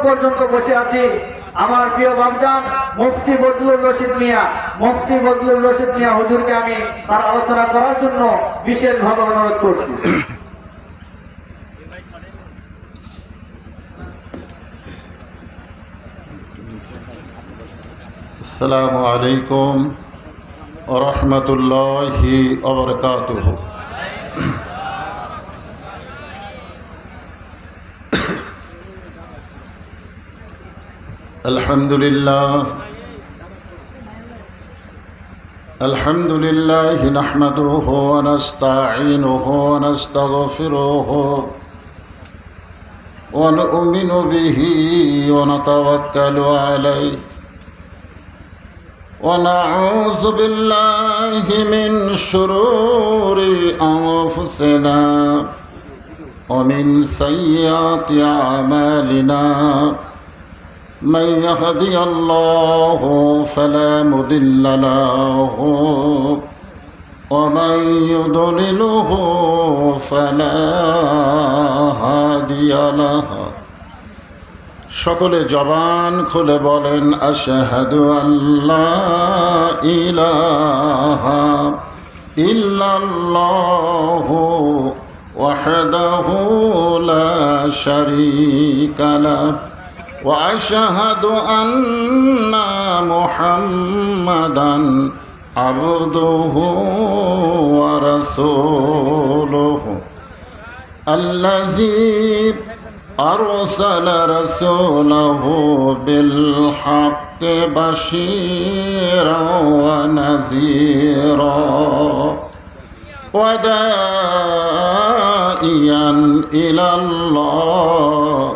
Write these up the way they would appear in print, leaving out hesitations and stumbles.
পর্যন্ত বসে আছি আমার প্রিয় বাবজান মুফতি বজলুর রশিদ মিয়া। মুফতি বজলুর রশিদ মিয়া হুজুরকে আমি তার আলোচনা করার জন্য বিশেষভাবে অনুরোধ করছি। আসসালামু আলাইকুম ওয়া রাহমাতুল্লাহি ওয়া বারাকাতুহু। আলহামদুলিল্লাহ নাহমাদুহু ওয়া নাস্তাঈনুহু ওয়া নাস্তাগফিরুহু ওয়া নু'মিনু বিহি ওয়া নাতাওয়াক্কালু আলাইহি ونعوذ بالله من شرور أنفسنا ومن سيئات أعمالنا من يهدي الله فلا مضل له ومن يضلله فلا هادي له। সকলে জবান খুলে বলেন আশহাদু আল্লা ইলাহা ইল্লাল্লাহু ওয়াহদাহু লা শারীকা লাহু ওয়া আশহাদু আন্না মুহাম্মাদান আবদুহু ওয়া রাসূলুহু আল্লাযী أرسل رسوله بالحق بشيرا ونذيرا وداعيا إلى الله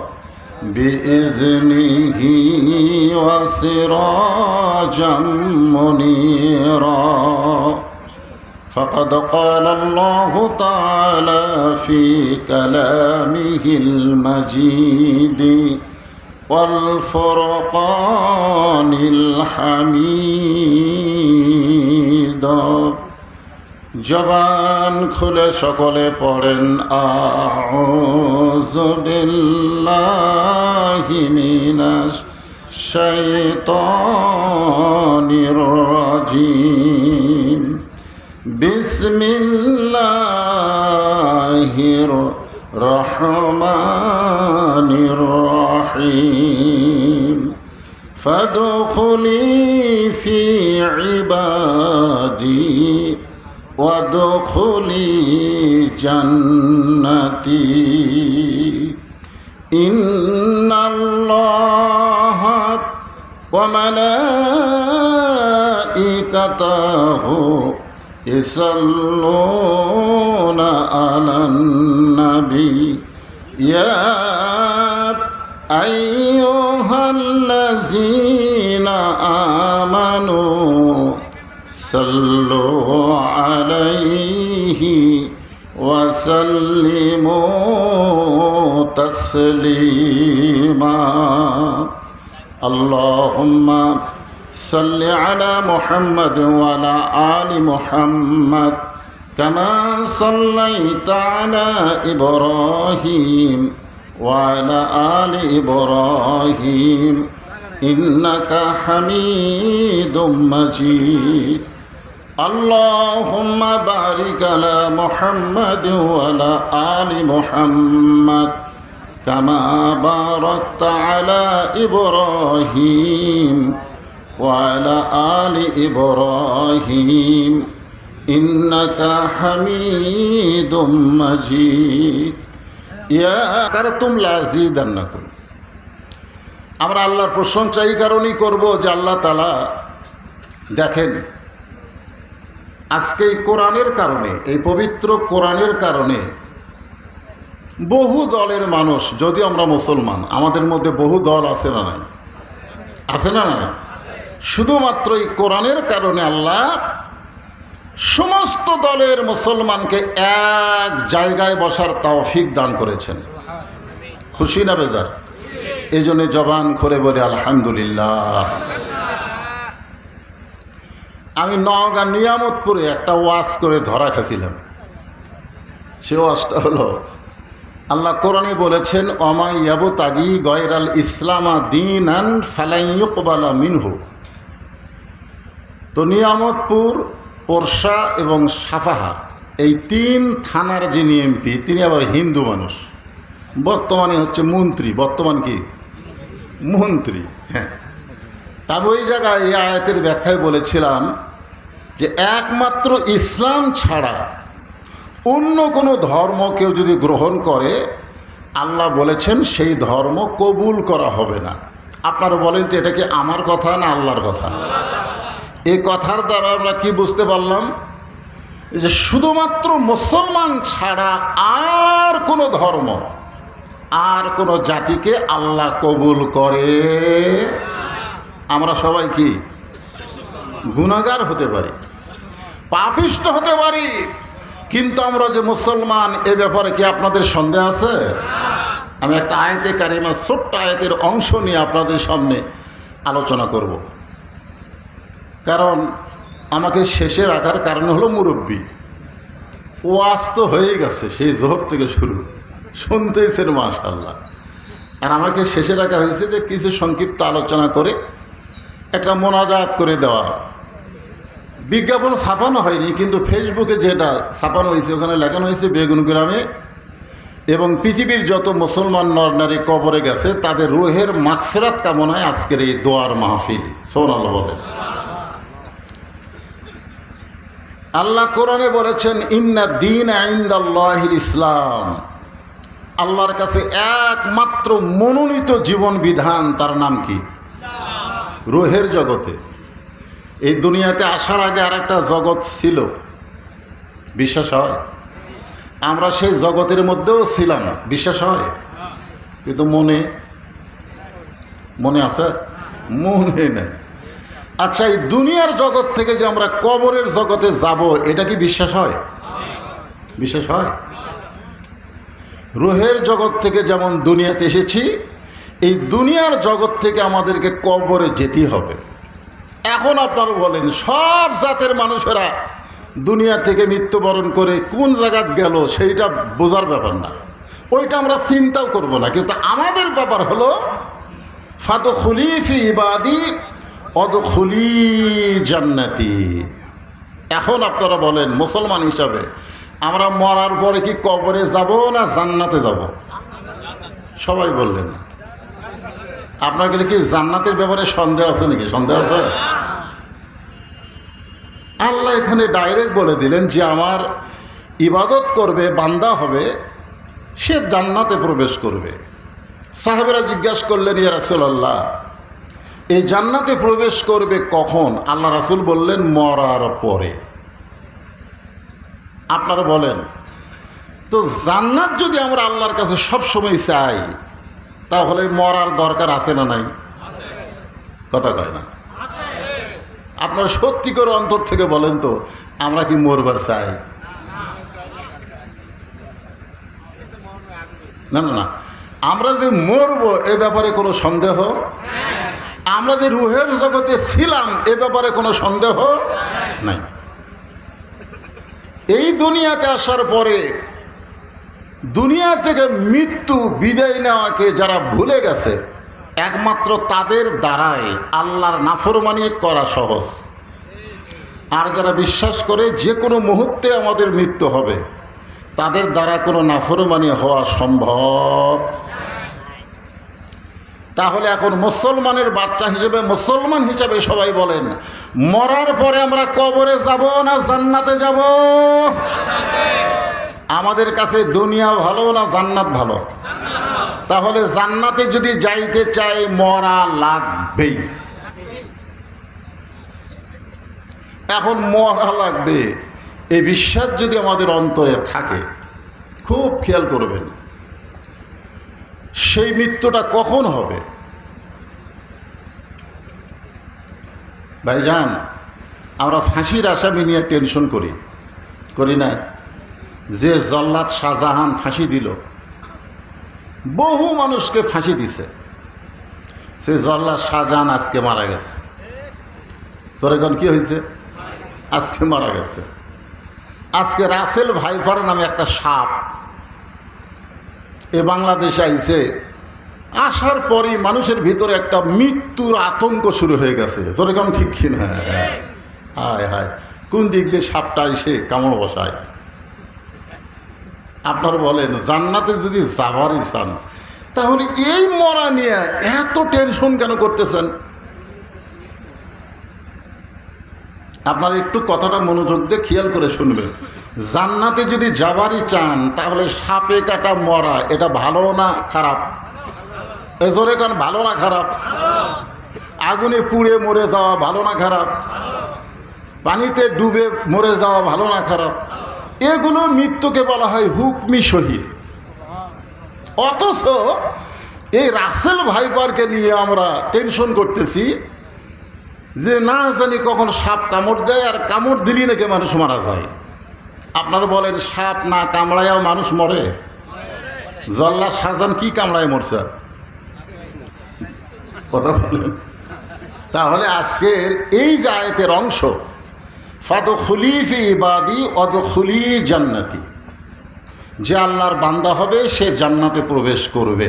بإذنه وسراجا منيرا فقد قال الله تعالى في كلامه المجيد والفرقان الحميد। জবান খুলে সকলে পড়েন আউযু বিল্লাহি মিনাশ শাইতানির রাজিম। বিসমিল্লাহির রহমানির রহিম। ফাদখুলি ফি ইবাদি ওয়াদখুলি জান্নাতি। ইন্নাল্লাহা ওয়া মালাইকাতাহু يصلون على النبي يا أيها الذين آمنوا صلوا عليه وسلموا تسليما اللهم صل على محمد وعلى آل محمد كما صليت على إبراهيم وعلى آل إبراهيم إنك حميد مجيد اللهم بارك على محمد وعلى آل محمد كما باركت على إبراهيم وعلى آل إبراهيم إنك حميد مجيد يا كرتم لأزيدنكم। আমরা আল্লাহর প্রশংসা এই কারণেই করব যে আল্লাহ তাআলা দেখেন আজকে এই কোরআনের কারণে, এই পবিত্র কোরআনের কারণে বহু দলের মানুষ, যদি আমরা মুসলমান, আমাদের মধ্যে বহু দল আছে না নাই? আছে না নাই? শুধুমাত্র এই কোরআনের কারণে আল্লাহ সমস্ত দলের মুসলমানকে এক জায়গায় বসার তৌফিক দান করেছেন। খুশি না বেজার? এই জন্য জবান করে বলে আলহামদুলিল্লাহ। আমি নওগাঁ নিয়ামতপুরে একটা ওয়াজ করে ধরা খেয়েছিলাম। সে ওয়াজটা হলো আল্লাহ কোরআনে বলেছেন ওমা ইয়াবতাগি গয়রাল ইসলামা দীনান ফালাই ইউকবালা মিনহু। তো নিয়ামতপুর, পোরশা এবং সাফাহা এই 3 থানার যিনি এমপি তিনি আবার হিন্দু মানুষ, বর্তমানে হচ্ছে মন্ত্রী, বর্তমান কি মন্ত্রী। হ্যাঁ, তবে ওই জায়গায় এই আয়াতের ব্যাখ্যায় বলেছিলাম যে একমাত্র ইসলাম ছাড়া অন্য কোনো ধর্ম কেউ যদি গ্রহণ করে আল্লাহ বলেছেন সেই ধর্ম কবুল করা হবে না। আপনারা বলেন তো এটা কি আমার কথা না আল্লাহর কথা? এই কথার দ্বারা আমরা কি বুঝতে পারলাম? যে শুধুমাত্র মুসলমান ছাড়া আর কোনো ধর্ম, আর কোনো জাতিকে আল্লাহ কবুল করে। আমরা সবাই কি গুনাহগার হতে পারি, পাপিষ্ঠ হতে পারি, কিন্তু আমরা যে মুসলমান এ ব্যাপারে কি আপনাদের সন্দেহ আছে? আমি একটা আয়াতে কারিমা, ছোট্ট আয়াতের অংশ নিয়ে আপনাদের সামনে আলোচনা করব। কারণ আমাকে শেষে রাখার কারণ হলো মুরব্বী, ওয়াজ তো হয়ে গেছে সেই জোহর থেকে শুরু, শুনতেইছেন মাশাআল্লাহ। আর আমাকে শেষে রাখা হয়েছে যে কিছু সংক্ষিপ্ত আলোচনা করে একটা মোনাজাত করে দেওয়া। বিজ্ঞাপন ছাপানো হয়নি, কিন্তু ফেসবুকে যেটা ছাপানো হয়েছে ওখানে লেখানো হয়েছে বেগুন গ্রামে এবং পৃথিবীর যত মুসলমান নর নারী কবরে গেছে তাদের রুহের মাগফিরাত কামনায় আজকের এই দোয়ার মাহফিল। সুবহানাল্লাহ বলে। আল্লাহ কোরআনে বলেছেন ইন্না দীনা ইনদাল্লাহিল ইসলাম। আল্লাহর কাছে একমাত্র মনোনীত জীবন বিধান, তার নাম কি? রুহের জগতে। এই দুনিয়াতে আসার আগে আর একটা জগৎ ছিল, বিশ্বাস হয়? আমরা সেই জগতের মধ্যেও ছিলাম, বিশ্বাস হয়? কিন্তু মনে আছে? মনে নেই। আচ্ছা, এই দুনিয়ার জগৎ থেকে যে আমরা কবরের জগতে যাব এটা কি বিশ্বাস হয়? বিশ্বাস হয়? রুহের জগৎ থেকে যেমন দুনিয়াতে এসেছি, এই দুনিয়ার জগৎ থেকে আমাদেরকে কবরে যেতে হবে। এখন আপনারা বলেন সব জাতের মানুষেরা দুনিয়া থেকে মৃত্যুবরণ করে কোন জায়গায় গেল সেইটা বোঝার ব্যাপার না, ওইটা আমরা চিন্তাও করব না। কিন্তু আমাদের ব্যাপার হলো ফাদখুলি ফি ইবাদি অদখুলি জান্নাতি। এখন আপনারা বলেন মুসলমান হিসাবে আমরা মরার পরে কি কবরে যাব না জান্নাতে যাব? সবাই বললেন না। আপনার কি জান্নাতের ব্যাপারে সন্দেহ আছে নাকি? সন্দেহ আছে? আল্লাহ এখানে ডাইরেক্ট বলে দিলেন যে আমার ইবাদত করবে বান্দা হবে, সে জান্নাতে প্রবেশ করবে। সাহাবেরা জিজ্ঞাসা করলেন ইয়া রাসূলুল্লাহ, এই জান্নাতে প্রবেশ করবে কখন? আল্লাহ রাসূল বললেন মরার পরে। আপনারা বলেন তো জান্নাত যদি আমরা আল্লাহর কাছে সবসময় চাই তাহলে মরার দরকার আছে না নাই? কথা কয় না। আপনারা সত্যি করে অন্তর থেকে বলেন তো আমরা কি মরবার চাই? না না না, আমরা যে মরবো এ ব্যাপারে কোনো সন্দেহ? আমরা যে রুহের জগতে ছিলাম এ ব্যাপারে কোনো সন্দেহ নাই। এই দুনিয়াতে আসার পরে দুনিয়া থেকে মৃত্যু বিদায় নেওয়াকে যারা ভুলে গেছে একমাত্র তাদের দ্বারাই আল্লাহর নাফরমানি করা সহজ। আর যারা বিশ্বাস করে যে কোনো মুহূর্তে আমাদের মৃত্যু হবে তাদের দ্বারা কোনো নাফরমানি হওয়া সম্ভব। তাহলে এখন মুসলমানের বাচ্চা হিসেবে, মুসলমান হিসেবে সবাই বলেন মরার পরে আমরা কবরে যাব না জান্নাতে যাব? আমাদের কাছে দুনিয়া ভালো না জান্নাত ভালো? তাহলে জান্নাতে যদি যাইতে চাই মরা লাগবেই। এখন মরা লাগবে এই বিশ্বাস যদি আমাদের অন্তরে থাকে, খুব খেয়াল করবেন সেই মৃত্যুটা কখন হবে। ভাইজান, আমরা ফাঁসির আসামি নিয়ে টেনশন করি না? যে জল্লাদ শাহজাহান ফাঁসি দিল, বহু মানুষকে ফাঁসি দিছে, সে জল্লাদ শাহজাহান আজকে মারা গেছে। তোর এখন কি হয়েছে? আজকে মারা গেছে। আজকে রাসেল ভাইপার নামে একটা সাপ এ বাংলাদেশে আইছে, আসার পরই মানুষের ভিতরে একটা মৃত্যুর আতঙ্ক শুরু হয়ে গেছে। তোর কেমন ঠিক কিনা? হায় হায়, কোন দিক দিয়ে সাপটা এসে কামড় বসায়। আপনার বলেন, জান্নাতে যদি যাবারই চান তাহলে এই মরা নিয়ে এত টেনশন কেন করতেছেন? আপনারা একটু কথাটা মনোযোগ দিয়ে খেয়াল করে শুনবেন। জান্নাতে যদি যাবারই চান তাহলে সাপে কাটা মরা এটা ভালো না খারাপ? এজোরে কান, ভালো না খারাপ? আগুনে পুড়ে মরে যাওয়া ভালো না খারাপ? পানিতে ডুবে মরে যাওয়া ভালো না খারাপ? এগুলো মৃত্যুকে বলা হয় হুকমি শহীদ। অথচ এই রাসেল ভাইপারকে নিয়ে আমরা টেনশন করতেছি যে না জানি কখন সাপ কামড় দেয়, আর কামড় দিলি নাকি মানুষ মারা যায়। আপনারা বলেন, সাপ না কামড়ায়ও মানুষ মরে? জল্লা শাহজাহান কি কামড়ায় মরছে? কথা বলেন। তাহলে আজকের এই যে আয়াতের অংশ, ফাদখুলি ফি ইবাদি ওয়াদখুলি জান্নাতি, যে আল্লাহর বান্দা হবে সে জান্নাতে প্রবেশ করবে।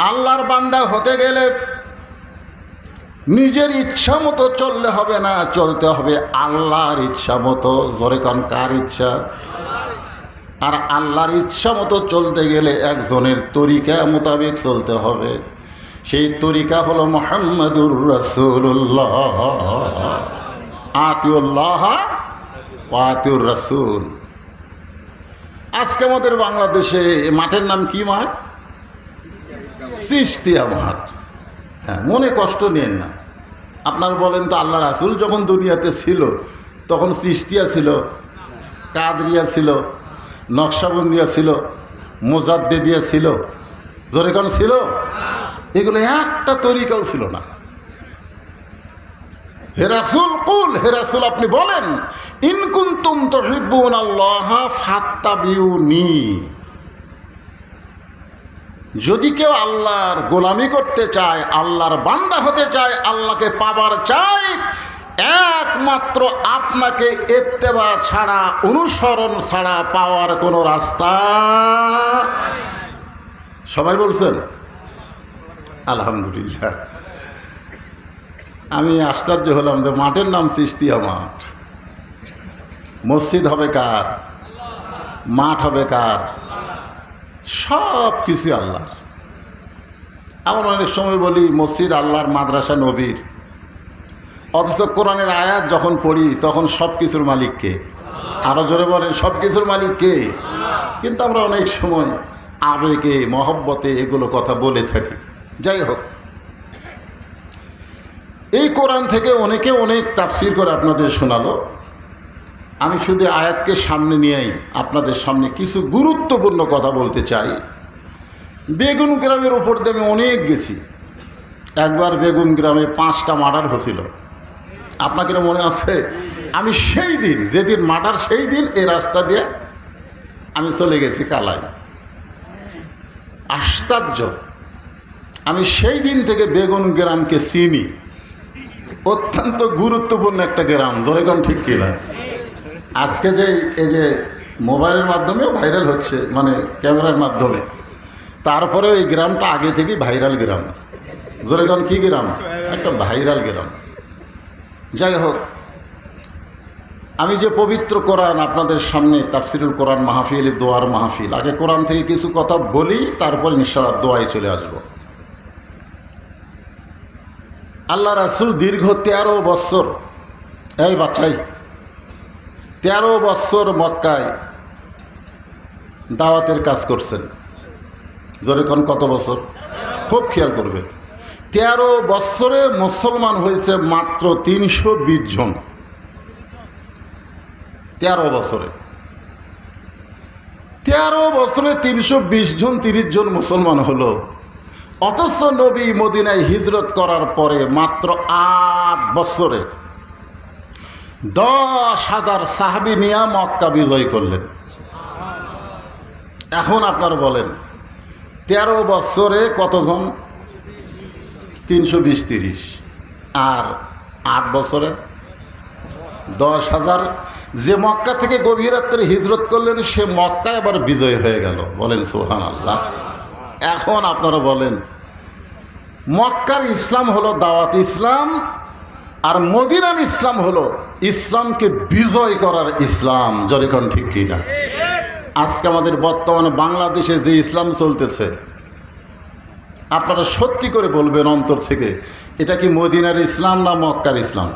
আল্লাহর বান্দা হতে গেলে নিজের ইচ্ছা মতো চললে হবে না, চলতে হবে আল্লাহর ইচ্ছা মতো। জোরে কান, কার ইচ্ছা? আর আল্লাহর ইচ্ছা মতো চলতে গেলে একজনের তরিকা মোতাবেক চলতে হবে। সেই তরিকা হলো মুহাম্মাদুর রাসূলুল্লাহ। আতিউল্লাহ ওয়া আতিউর রাসূল। আজকে আমাদের বাংলাদেশে মাঠের নাম কি মাঠ? চিশতিয়া মাঠ। হ্যাঁ, মনে কষ্ট নেন না। আপনার বলেন তো, আল্লাহ রাসূল যখন দুনিয়াতে ছিল তখন চিশতিয়া ছিল, কাদরিয়া ছিল, নকশাবন্দিয়া ছিল, মোজাদ্দেদিয়া ছিল, জোরে কোন ছিল? এগুলো একটা তরিকাও ছিল না। হে রাসূল কুল, হে রাসূল আপনি বলেন, ইন কুনতুম তুহিব্বুনাল্লাহ ফাত্তাবিউনি, যদি কেউ আল্লাহর গোলামি করতে চায়, আল্লাহর বান্দা হতে চায়, আল্লাহকে পাবার চায়, একমাত্র আপনাকে ইত্তেবা ছাড়া, অনুসরণ ছাড়া পাওয়ার কোনো রাস্তা। সবাই বলছেন আলহামদুলিল্লাহ। আমি আশ্চর্য হলাম যে মাঠের নাম চিশতিয়া মাঠ। মসজিদ হবে কার? মাঠ হবে কার? সব কিছু আল্লাহর। আমরা অনেক সময় বলি মসজিদ আল্লাহর, মাদ্রাসা নবীর, অথচ কোরআনের আয়াত যখন পড়ি তখন সব কিছুর মালিক কে? আরো জোরে বলেন, সব কিছুর মালিক কে? কিন্তু আমরা অনেক সময় আবেগে, মহব্বতে এগুলো কথা বলে থাকি। যাই হোক, এই কোরআন থেকে অনেকে অনেক তাফসীর করে আপনাদের শোনালো। আমি শুধু আয়াতকে সামনে নিয়েই আপনাদের সামনে কিছু গুরুত্বপূর্ণ কথা বলতে চাই। বেগুন গ্রামের উপর দিয়ে আমি অনেক গেছি। একবার বেগুন গ্রামে 5টা মার্ডার হয়েছিল। আপনাকে মনে আছে? আমি সেই দিন, যেদিন মার্ডার, সেই দিন এই রাস্তা দিয়ে আমি চলে গেছি কালাই। আশ্চর্য, আমি সেই দিন থেকে বেগুন গ্রামকে চিনি। অত্যন্ত গুরুত্বপূর্ণ একটা গ্রাম। জোরে কোন ঠিক কিনা? আজকে যে এই যে মোবাইলের মাধ্যমেও ভাইরাল হচ্ছে, মানে ক্যামেরার মাধ্যমে, তারপরে এই গ্রামটা আগে থেকেই ভাইরাল গ্রাম। জোরে কোন কি গ্রাম? একটা ভাইরাল গ্রাম। যাই হোক, আমি যে পবিত্র কোরআন আপনাদের সামনে তাফসিরুল কোরআন মাহফিল, দোয়ার মাহফিল, আগে কোরআন থেকে কিছু কথা বলি, তারপর ইনশাআল্লাহ দোয়ায় চলে আসব। আল্লাহ রাসূল দীর্ঘ 13 বছর, এই বাচ্চাই, 13 বছর মক্কায় দাওয়াতের কাজ করছেন। জোরে কোন কত বছর? খুব খেয়াল করবে। 13 বছরে মুসলমান হয়েছে মাত্র 320 জন। 13 বছরে 320 জন, 30 জন মুসলমান হলো। অথচ নবী মদিনায় হিজরত করার পরে মাত্র 8 বছরে 10,000 সাহাবী নিয়ে মক্কা বিজয় করলেন। এখন আপনারা বলেন, 13 বছরে কতজন? 320, 30, আর 8 বছরে 10,000 যে মক্কা থেকে গভীর রাত্রে হিজরত করলেন সে মক্কায় আবার বিজয় হয়ে গেল। বলেন সুবহানাল্লাহ। এখন আপনারা বলেন মক্কার ইসলাম হলো দাওয়াত ইসলাম, আর মদিনার ইসলাম হলো ইসলামকে বিজয় করার ইসলাম। যখন ঠিক কি না? আজকে আমাদের বর্তমানে বাংলাদেশে যে ইসলাম চলতেছে, আপনারা সত্যি করে বলবেন অন্তর থেকে, এটা কি মদিনার ইসলাম না মক্কার ইসলাম?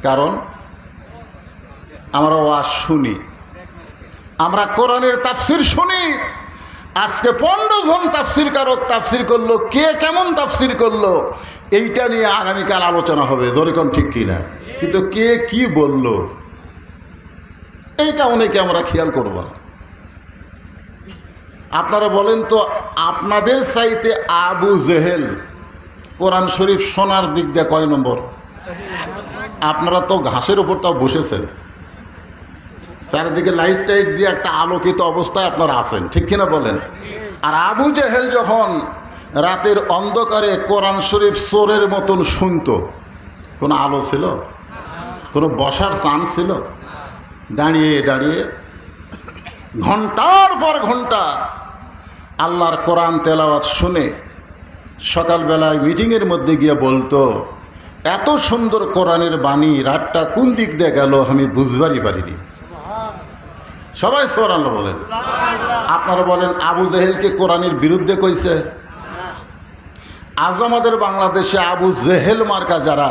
কারণ আমরা ওয়াজ শুনি, আমরা কোরআনের তাফসির শুনি। আজকে 15 জন তাফসির কারক তাফসির করলো, কে কেমন তাফসির করলো এইটা নিয়ে আগামীকাল আলোচনা হবে। ধরেকন ঠিক কিনা? কিন্তু কে কি বলল এইটা অনেকে আমরা খেয়াল করব না। আপনারা বলেন তো, আপনাদের চাইতে আবু জেহেল কোরআন শরীফ শোনার দিক দিয়ে কয় নম্বর? আপনারা তো ঘাসের উপর তাও বসেছেন, চারিদিকে লাইট টাইট দিয়ে একটা আলোকিত অবস্থায় আপনারা আছেন, ঠিক কিনা বলেন? আর আবু জেহেল যখন রাতের অন্ধকারে কোরআন শরীফ চোরের মতন শুনতো, কোনো আলো ছিল? কোনো বসার চান্স ছিল? দাঁড়িয়ে দাঁড়িয়ে ঘন্টার পর ঘন্টা আল্লাহর কোরআন তেলাওয়াত শুনে সকালবেলায় মিটিংয়ের মধ্যে গিয়ে বলতো, এত সুন্দর কোরআনের বাণী, রাতটা কোন দিক দিয়ে গেল আমি বুঝবারই পারিনি। সবাই সুবহানাল্লাহ বলেন। আপনারা বলেন আবু জেহেলকে কোরআনের বিরুদ্ধে কইছে? আজ আমাদের বাংলাদেশে আবু জেহেল মার্কা যারা,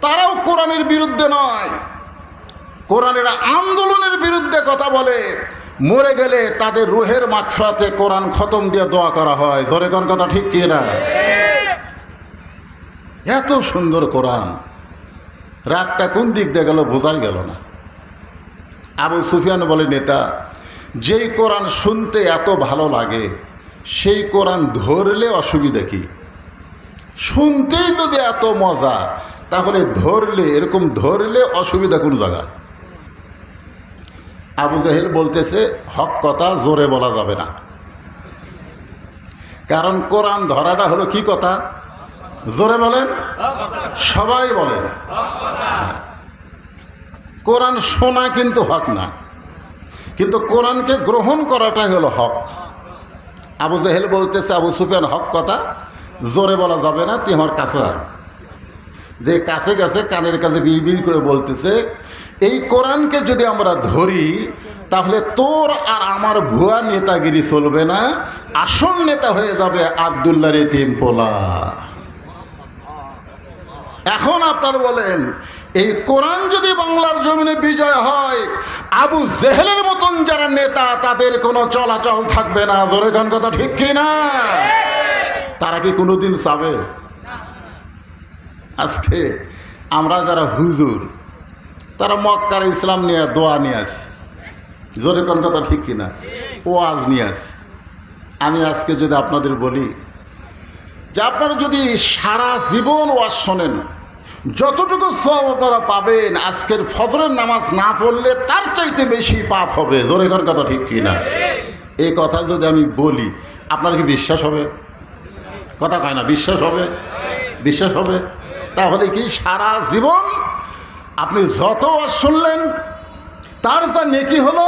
তারাও কোরআনের বিরুদ্ধে নয়, কোরআনের আন্দোলনের বিরুদ্ধে কথা বলে। মরে গেলে তাদের রুহের মাগফিরাতে কোরআন খতম দিয়ে দোয়া করা হয়। ধরে কোন কথা ঠিক কি না? এত সুন্দর কোরআন, রাতটা কোন দিক দিয়ে গেল বোঝাই গেল না। আবু সুফিয়ান বলে, নেতা, যেই কোরআন শুনতে এত ভালো লাগে সেই কোরআন ধরলে অসুবিধা কি? শুনতেই যদি এত মজা, তাহলে ধরলে, এরকম ধরলে অসুবিধা কোন জায়গায়? আবু জাহেল বলতেছে, হক কথা জোরে বলা যাবে না, কারণ কোরআন ধরাটা হলো কি কথা? জোরে বলেন, সবাই বলেন। কোরআন শোনা কিন্তু হক না, কিন্তু কোরআনকে গ্রহণ করাটাই হলো হক। আবু জাহেল বলতেছে, আবু সুফিয়ান, হক কথা জোরে বলা যাবে না, তুই আমার কাছে আয়। যে কাছে কাছে কানের কাছে বিড়বিড় করে বলতেছে, এই কোরআনকে যদি আমরা ধরি তাহলে তোর আর আমার ভুয়া নেতাগিরি চলবে না, আসল নেতা হয়ে যাবে আব্দুল্লাহর এতিম পোলা। এখন আপনার বলেন, এই কোরআন যদি বাংলার জমিনে বিজয় হয়, আবু জেহেলের মতন যারা নেতা তাদের কোনো চলাচল থাকবে না। ধরে কোন কথা ঠিক কি না? তারা কি কোনোদিন চাবে? আজকে আমরা যারা হুজুর, তারা মক্কার ইসলাম নিয়ে দোয়া নিয়ে আসি। জোরে কোন কথা ঠিক কিনা? ওয়াজ নিয়ে আসি। আমি আজকে যদি আপনাদের বলি যে আপনারা যদি সারা জীবন ওয়াজ শোনেন, যতটুকু সওয়াব আপনারা পাবেন, আজকের ফজরের নামাজ না পড়লে তার চাইতে বেশি পাপ হবে। জোরে কোন কথা ঠিক কিনা? এই কথা যদি আমি বলি, আপনার কি বিশ্বাস হবে? কথা কয় না, বিশ্বাস হবে? বিশ্বাস হবে? তাহলে কি সারা জীবন আপনি যত ওয়াজ শুনলেন তার যা নেকি হলো,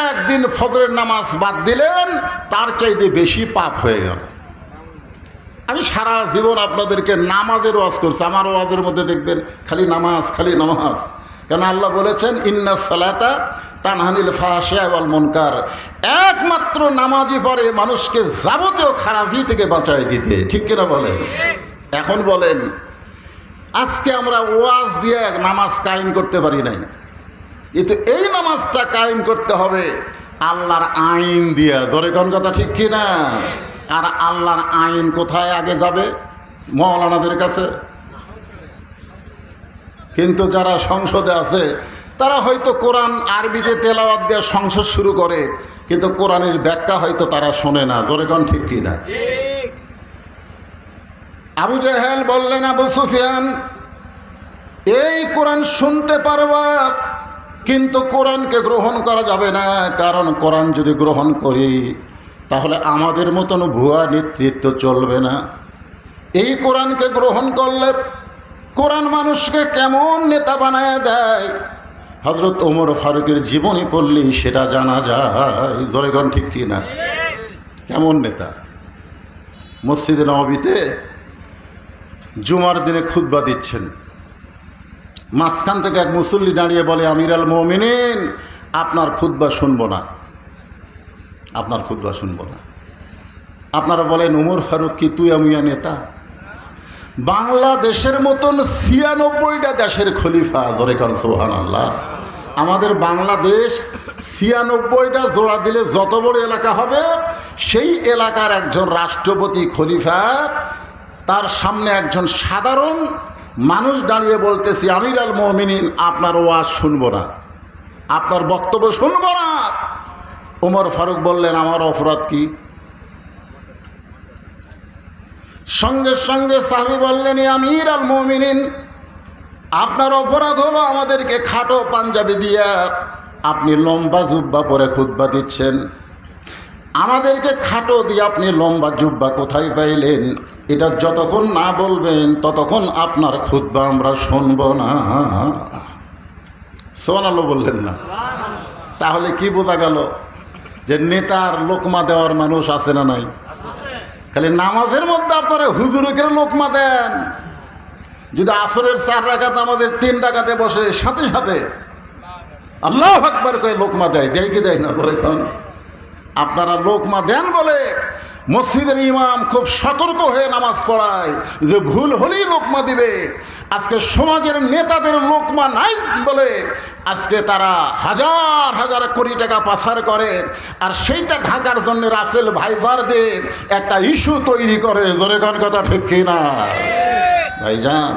একদিন ফজরের নামাজ বাদ দিলেন তার চাইতে বেশি পাপ হয়ে গেল। আমি সারা জীবন আপনাদেরকে নামাজের ওয়াজ করছি, আমার ওয়াজের মধ্যে দেখবেন খালি নামাজ, খালি নামাজ। কেন আল্লাহ বলেছেন, ইন্নাস সালাতা তানহানিল ফাহশা ওয়াল মুনকার, একমাত্র নামাজই পারে মানুষকে যাবতীয় খারাপি থেকে বাঁচায় দিতে। ঠিক কিনা বলেন? এখন বলেন, আজকে আমরা ওয়াজ দিয়ে নামাজ কায়েম করতে পারি নাই, কিন্তু এই নামাজটা কায়েম করতে হবে আল্লাহর আইন দিয়া। ধরে কোন কথা ঠিক কিনা? আর আল্লাহর আইন কোথায় আগে যাবে? মৌলানাদের কাছে। কিন্তু যারা সংসদে আছে তারা হয়তো কোরআন আরবিতে তেলাওয়াত দিয়ে সংসদ শুরু করে, কিন্তু কোরআনের ব্যাখ্যা হয়তো তারা শোনে না। ধরে কোন ঠিক কিনা? আবু জাহেল বললেন, আবু সুফিয়ান, এই কোরআন শুনতে পারবা, কিন্তু কোরআনকে গ্রহণ করা যাবে না, কারণ কোরআন যদি গ্রহণ করি তাহলে আমাদের মতন ভুয়া নেতৃত্ব চলবে না। এই কোরআনকে গ্রহণ করলে কোরআন মানুষকে কেমন নেতা বানায় দেয়, হযরত ওমর ফারুকের জীবনী পড়লেই সেটা জানা যায়। জোরেগণ ঠিক কি না? কেমন নেতা! মসজিদে নববীতে জুমার দিনে খুতবা দিচ্ছেন, মাঝখান থেকে এক মুসল্লি দাঁড়িয়ে বলে, আমিরুল মুমিনিন, আপনার খুতবা শুনবো না, আপনার খুতবা শুনবো না। আপনারা বলেন ওমর ফারুক কি তুই আমিয়া নেতা? বাংলাদেশের মতন ৯৬টা দেশের খলিফা, ধরে কারণ সুবহানাল্লাহ। আমাদের বাংলাদেশ ৯৬টা জোড়া দিলে যত বড় এলাকা হবে, সেই এলাকার একজন রাষ্ট্রপতি খলিফা, তার সামনে একজন সাধারণ মানুষ দাঁড়িয়ে বলতেছি, আমিরুল মুমিনিন, আপনার ওয়াজ শুনবো না, আপনার বক্তব্য শুনবো না। ওমর ফারুক বললেন, আমার অপরাধ কি? সঙ্গে সঙ্গে সাহাবী বললেন, আমিরুল মুমিনিন, আপনার অপরাধ হলো আমাদেরকে খাটো পাঞ্জাবি দিয়া আপনি লম্বা জুব্বা পরে খুতবা দিচ্ছেন। আমাদেরকে খাটো দিয়ে আপনি লম্বা জুব্বা কোথায় পাইলেন? এটা যতক্ষণ না বলবেন ততক্ষণ আপনার খুতবা আমরা শুনব না। সুবহানাল্লাহ বললেন না? তাহলে কি বোঝা গেল? যে নেতার লোকমা দেওয়ার মানুষ আছে না নাই? খালি নামাজের মধ্যে আপনারা হুজুরকে লোকমা দেন। যদি আসরের 4 রাকাত আমাদের 3 রাকাতে বসে সাথে সাথে আল্লাহু আকবার কয়ে লোকমা দেয়, দেয় কি দেয় না? বলে খান আপনারা লোকমা দেন বলে মসজিদের ইমাম খুব সতর্ক হয়ে নামাজ পড়ায় যে ভুল হলেই লোকমা দিবে। আজকে সমাজের নেতাদের লোকমা নাই বলে আজকে তারা হাজার হাজার কোটি টাকা পাচার করে, আর সেইটা ঢাকার জন্য রাসেল ভাইভার দিয়ে একটা ইস্যু তৈরি করে। জোরে গান কথা ঠিক কিনা ভাইজান?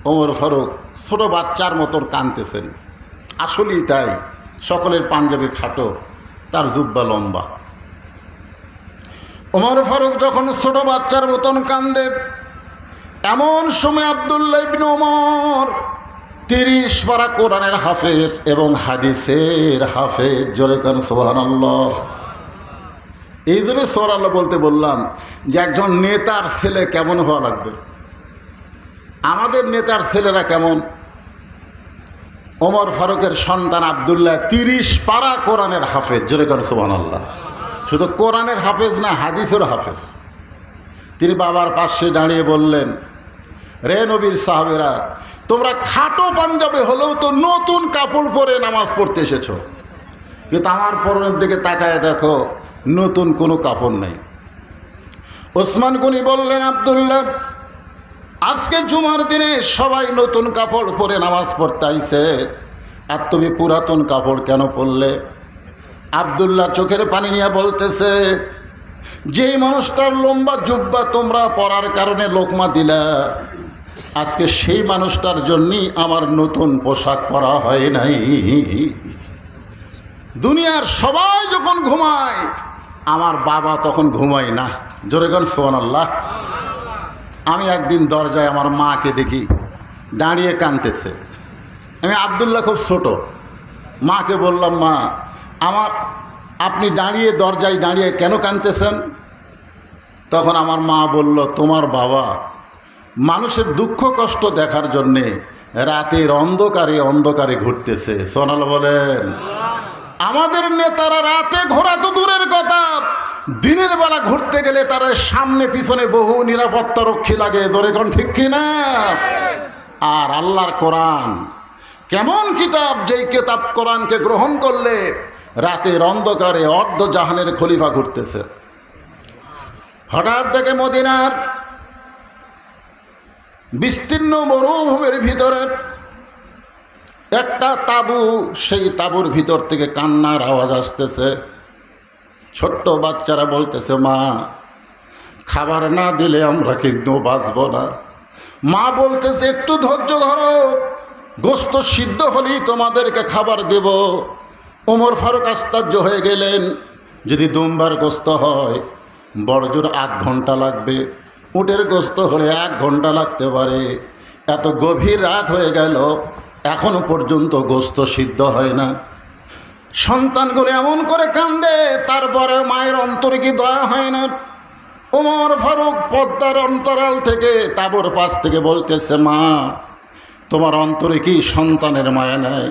ওমর ফারুক ছোট বাচ্চার মতন কাঁদতেছেন, আসলেই তাই। সকলের পাঞ্জাবি খাটো, তার জুব্বা লম্বা। ওমর ফারুক যখন ছোট বাচ্চার মতন কান্দে, এমন সময় আব্দুল্লাহ ইবনে ওমর 30 পারা কোরআনের হাফেজ এবং হাদিসের হাফেজ, জোরে কান সুবহানাল্লাহ। এই জন্য সুবহানাল্লাহ বলতে বললাম যে একজন নেতার ছেলে কেমন হওয়া লাগবে। আমাদের নেতার ছেলেরা কেমন? ওমর ফারুকের সন্তান আব্দুল্লাহ 30 পারা কোরআনের হাফেজ, জোরে কান সুবহানাল্লাহ। শুধু কোরআনের হাফেজ না, হাদিসের হাফেজ। তিনি বাবার পাশে দাঁড়িয়ে বললেন, রে নবীর সাহাবেরা, তোমরা খাটো পাঞ্জাবে হলেও তো নতুন কাপড় পরে নামাজ পড়তে এসেছো, কিন্তু আমার পরনের দিকে তাকায় দেখো নতুন কোনো কাপড় নেই। ওসমান গনি বললেন, আব্দুল্লাহ, আজকে জুমার দিনে সবাই নতুন কাপড় পরে নামাজ পড়তে আইছে, আর তুমি পুরাতন কাপড় কেন পরলে? আব্দুল্লাহ চোখের পানি নিয়ে বলতেছে, যেই মানুষটার লম্বা জুব্বা তোমরা পরার কারণে লোকমা দিলা, আজকে সেই মানুষটার জন্যই আমার নতুন পোশাক পরা হয় নাই। দুনিয়ার সবাই যখন ঘুমায় আমার বাবা তখন ঘুমায় না। জোরে গান সুবহানাল্লাহ। আমি একদিন দরজায় আমার মাকে দেখি দাঁড়িয়ে কাঁদতেছে। আমি আব্দুল্লাহ খুব ছোট, মাকে বললাম, মা, আপনি দাঁড়িয়ে দরজায় দাঁড়িয়ে কেন কাঁদতেছেন? তখন আমার মা বলল, তোমার বাবা মানুষের দুঃখ কষ্ট দেখার জন্যে রাতের অন্ধকারে অন্ধকারে ঘুরতেছে। সোনাল বলেন, আমাদের নেতারা রাতে ঘোরা তো দূরের কথা, দিনের বেলা ঘুরতে গেলে তারা সামনে পিছনে বহু নিরাপত্তা রক্ষী লাগে। ধরে কোন ঠিক কিনা? আর আল্লাহর কোরআন কেমন কিতাব, যেই কিতাব কোরআনকে গ্রহণ করলে রাতের অন্ধকারে অর্ধ জাহানের খলিফা ঘুরতেছে। হঠাৎ দেখে মদিনার বিস্তীর্ণ মরুভূমির ভিতরে একটা তাঁবু, সেই তাঁবুর ভিতর থেকে কান্নার আওয়াজ আসতেছে। ছোট্ট বাচ্চারা বলতেছে, মা, খাবার না দিলে আমরা কিন্তু বাঁচব না। মা বলতেছে, একটু ধৈর্য ধরো, গোস্ত সিদ্ধ হলেই তোমাদেরকে খাবার দেব। ওমর ফারুক আশ্চর্য হয়ে গেলেন, যদি দুম্বার গোস্ত হয় বড় জোর 8 ঘন্টা লাগবে, উটের গোস্ত হলে 1 ঘন্টা লাগতে পারে। এত গভীর রাত হয়ে গেল, এখনো পর্যন্ত গোস্ত সিদ্ধ হয় না। সন্তানগুলো এমন করে কান্দে, তারপরে মায়ের অন্তরে কি দয়া হয় না? ওমর ফারুক পদ্মার অন্তরাল থেকে তাঁবুর পাশ থেকে বলতেছে, মা তোমার অন্তরে কি সন্তানের মায়া নাই?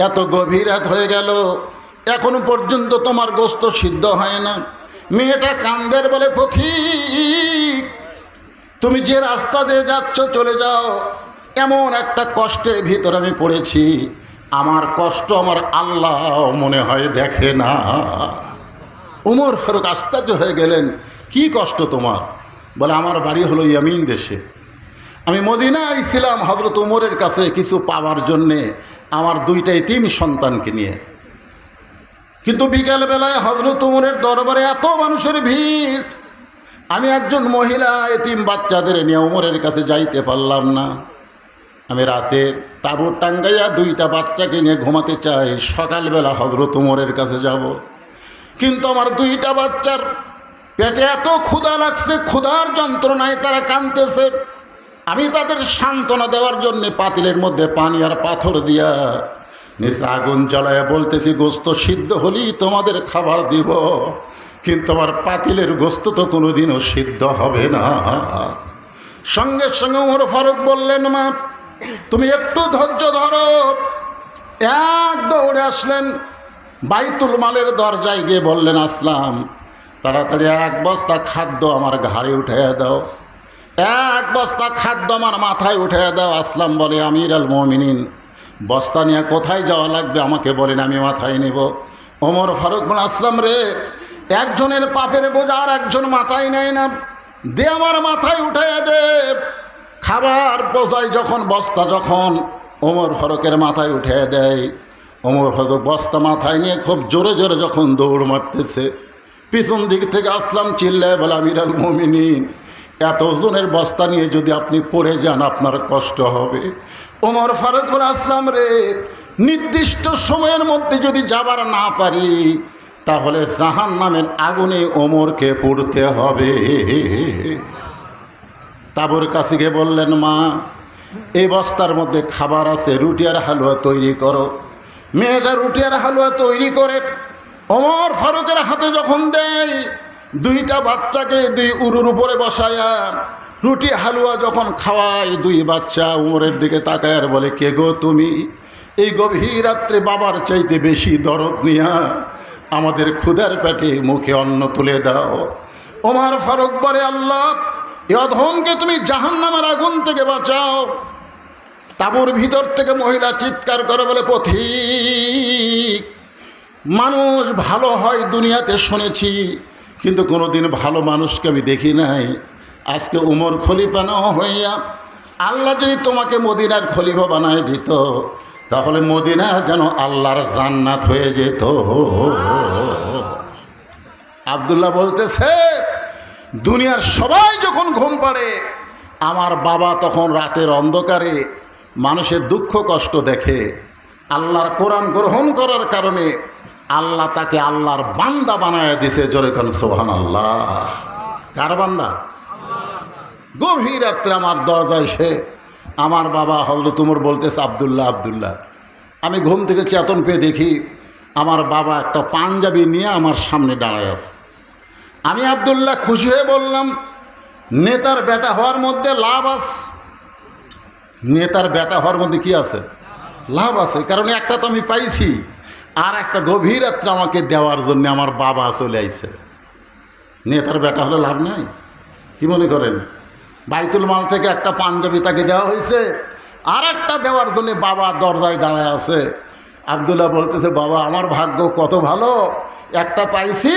এত গভীর রাত হয়ে গেল, এখনো পর্যন্ত তোমার গোশত সিদ্ধ হয় না। মেয়েটা কান্দের বলে, পথিক তুমি যে রাস্তা দিয়ে যাচ্ছ চলে যাও, এমন একটা কষ্টের ভিতর আমি পড়েছি, আমার কষ্ট আমার আল্লাহ মনে হয় দেখে না। ওমর ফারুক আশ্চর্য হয়ে গেলেন, কি কষ্ট তোমার? বলে, আমার বাড়ি হলো ইয়ামিন দেশে, আমি মদিনায় ছিলাম হযরত ওমরের কাছে কিছু পাওয়ার জন্যে আমার দুইটা এতিম সন্তানকে নিয়ে। কিন্তু বিকালবেলায় হযরত ওমরের দরবারে এত মানুষের ভিড়, আমি একজন মহিলা এতিম বাচ্চাদের নিয়ে ওমরের কাছে যাইতে পারলাম না। আমি রাতে তাঁবু টাঙ্গাইয়া দুইটা বাচ্চাকে নিয়ে ঘুমাতে চাই, সকালবেলা হযরত ওমরের কাছে যাব। কিন্তু আমার দুইটা বাচ্চার পেটে এত ক্ষুধা লাগছে, ক্ষুধার যন্ত্রণায় তারা কাঁদতেছে। আমি তাদের সান্ত্বনা দেওয়ার জন্যে পাতিলের মধ্যে পানি আর পাথর দিয়া নিচে আগুন জ্বালায়া বলতেছি, গোশত সিদ্ধ হলেই তোমাদের খাবার দিব, কিন্তু আমার পাতিলের গোশত তো কোনোদিনও সিদ্ধ হবে না। সঙ্গে সঙ্গে ওমর ফারুক বললেন, মা তুমি একটু ধৈর্য ধরো। এক দৌড়ে আসলেন, বাইতুল মালের দরজায় গিয়ে বললেন, আসলাম তাড়াতাড়ি এক বস্তা খাদ্য আমার ঘাড়ে উঠাইয়া দাও, এক বস্তা খাদ্য আমার মাথায় উঠাইয়া দাও। আসলাম বলে, আমির আল মুমিনিন বস্তা নিয়ে কোথায় যাওয়া লাগবে আমাকে বলেন, আমি মাথায় নেব। ওমর ফারুক বলে, আসলাম রে, একজনের পাপের বোঝা আর একজন মাথায় নেয় না, দে আমার মাথায় উঠাইয়া দে। খাবার বোঝাই যখন বস্তা যখন ওমর ফারুকের মাথায় উঠাইয়া দেয়, ওমর ফারুক বস্তা মাথায় নিয়ে খুব জোরে জোরে যখন দৌড় মারতেছে, পিছন দিক থেকে আসলাম চিল্লায় বলে, আমির আল মুমিনিন এত ওজনের বস্তা নিয়ে যদি আপনি পড়ে যান আপনার কষ্ট হবে। ওমর ফারুক বলে, আসলাম রে, নির্দিষ্ট সময়ের মধ্যে যদি যাবার না পারি তাহলে জাহান্নামের আগুনে ওমরকে পড়তে হবে। তাঁবুর কাছে গিয়ে বললেন, মা এই বস্তার মধ্যে খাবার আছে, রুটি আর হালুয়া তৈরি করো। মেয়েটা রুটি আর হালুয়া তৈরি করে ওমর ফারুকের হাতে যখন দেয়, দুইটা বাচ্চাকে দুই উরুর উপরে বসায়া রুটি হালুয়া যখন খাওয়ায়, দুই বাচ্চা উমরের দিকে তাকায় আর বলে, কে গো তুমি? এই গভীর রাত্রে বাবার চাইতে বেশি দরদ নিয়া আমাদের ক্ষুধার পেটে মুখে অন্ন তুলে দাও। ওমর ফারুক বলে, আল্লাহ এ অধমকে তুমি জাহান্নামের আগুন থেকে বাঁচাও। তাঁবুর ভিতর থেকে মহিলা চিৎকার করে বলে, পথিক মানুষ ভালো হয় দুনিয়াতে শুনেছি, কিন্তু কোনোদিন ভালো মানুষকে আমি দেখি নাই। আজকে উমর খলিফা না হইয়া আল্লাহ যদি তোমাকে মদিনার খলিফা বানায় দিত, তাহলে মদিনা যেন আল্লাহর জান্নাত হয়ে যেত। আব্দুল্লাহ বলতেছে, দুনিয়ার সবাই যখন ঘুম পাড়ে, আমার বাবা তখন রাতের অন্ধকারে মানুষের দুঃখ কষ্ট দেখে, আল্লাহর কোরআন গ্রহণ করার কারণে আল্লাহ তাকে আল্লাহর বান্দা বানায় দিছে। জোরে খান সুবহানাল্লাহ। কার বান্দা? গভীর রাত্রে আমার দরজায় সে আমার বাবা হযরত ওমর বলতেছে, আব্দুল্লাহ আব্দুল্লাহ। আমি ঘুম থেকে চেতন পেয়ে দেখি আমার বাবা একটা পাঞ্জাবি নিয়ে আমার সামনে দাঁড়ায় আছে। আমি আব্দুল্লাহ খুশি হয়ে বললাম, নেতার বেটা হওয়ার মধ্যে লাভ আছে। নেতার বেটা হওয়ার মধ্যে কি আছে? লাভ আছে। কারণ একটা তো আমি পাইছি, আর একটা গভীর রাত্রে আমাকে দেওয়ার জন্য আমার বাবা চলে আইছে। নেতার বেটা হলে লাভ নাই? কি মনে করেন? বাইতুল মাল থেকে একটা পাঞ্জাবি তাকে দেওয়া হয়েছে, আর একটা দেওয়ার জন্য বাবা দরজায় দাঁড়ায় আছে। আব্দুল্লাহ বলতেছে, বাবা আমার ভাগ্য কত ভালো, একটা পাইছি,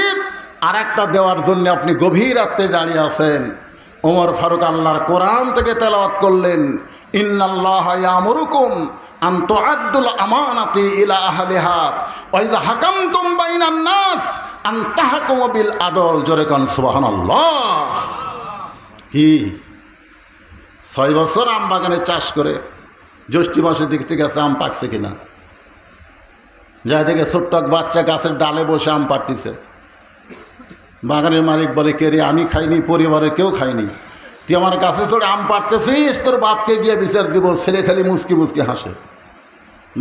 আর একটা দেওয়ার জন্য আপনি গভীর রাত্রে দাঁড়িয়ে আছেন। ওমর ফারুক আল্লাহর কোরআন থেকে তেলাওয়াত করলেন, ইন্নাল্লাহা ইয়ামুরুকুম আন তুআদ্দুল আমানাতি ইলা আহলিহা ওয়া ইযা হাকামতুম বাইনান নাস আন তাহকুমু বিল আদল। জোরে কান সুবহানাল্লাহ। কি 6 বছর আম বাগানে চাষ করে জ্যৈষ্ঠী মাসের দিক থেকে গেছে, আম পাকছে কিনা, যা দেখে ছোট্ট এক বাচ্চা গাছের ডালে বসে আম পাড়তিছে। বাগানের মালিক বলে, কে রে? আমি খাইনি, পরিবারের কেউ খায়নি, তুই আমার গাছে চড়ে আম পাড়তেছিস, তোর বাপকে গিয়ে বিচার দিব। ছেলে খালি মুচকি মুচকি হাসে।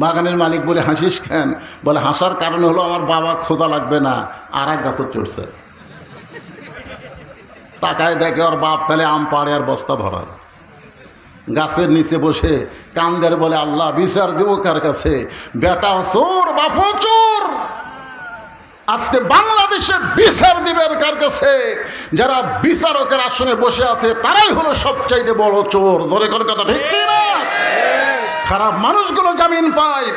বাগানের মালিক বলে, হাসিস কেন? বলে, হাসার কারণ হলো আমার বাবা খোঁজা লাগবে না, আর এক গাছ চড়ছে। তাকায় দেখে ওর বাপ খালি আম পাড়ে আর বস্তা ভরায়, গাছের নিচে বসে কান্দের বলে আল্লাহ বিচার দেব কার কাছে? বেটা চোর, বাপ চোর, আজকে বাংলাদেশে বিচার দিবেন কার কাছে? যারা বিচারকের আসনে বসে আছে তারাই হলো সবচাইতে বড় চোর। ধরে কোন কথা ঠিক কি না? খারাপ মানুষগুলো জামিন পায়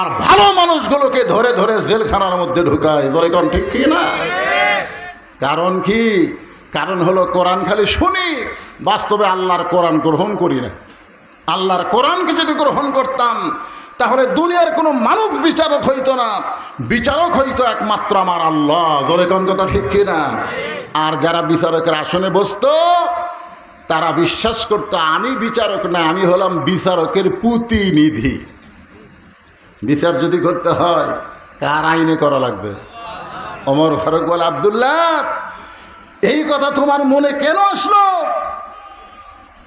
আর ভালো মানুষগুলোকে ধরে ধরে জেলখানার মধ্যে ঢুকায়। ধরে কোন ঠিক কি না? কারণ কি? কারণ হলো কোরআন খালি শুনি, বাস্তবে আল্লাহর কোরআন গ্রহণ করি না। আল্লাহর কোরআনকে যদি গ্রহণ করতাম তাহলে দুনিয়ার কোনো মানব বিচারক হইতো না, বিচারক হইতো একমাত্র আমার আল্লাহ। জোরে কোন কথা ঠিক কিনা? আর যারা বিচারকের আসনে বসতো তারা বিশ্বাস করতো আমি বিচারক না, আমি হলাম বিচারকের প্রতিনিধি। বিচার যদি করতে হয় কার আইনে করা লাগবে? ওমর ফারুক বলে আব্দুল্লাহ, এই কথা তোমার মনে কেন আসলো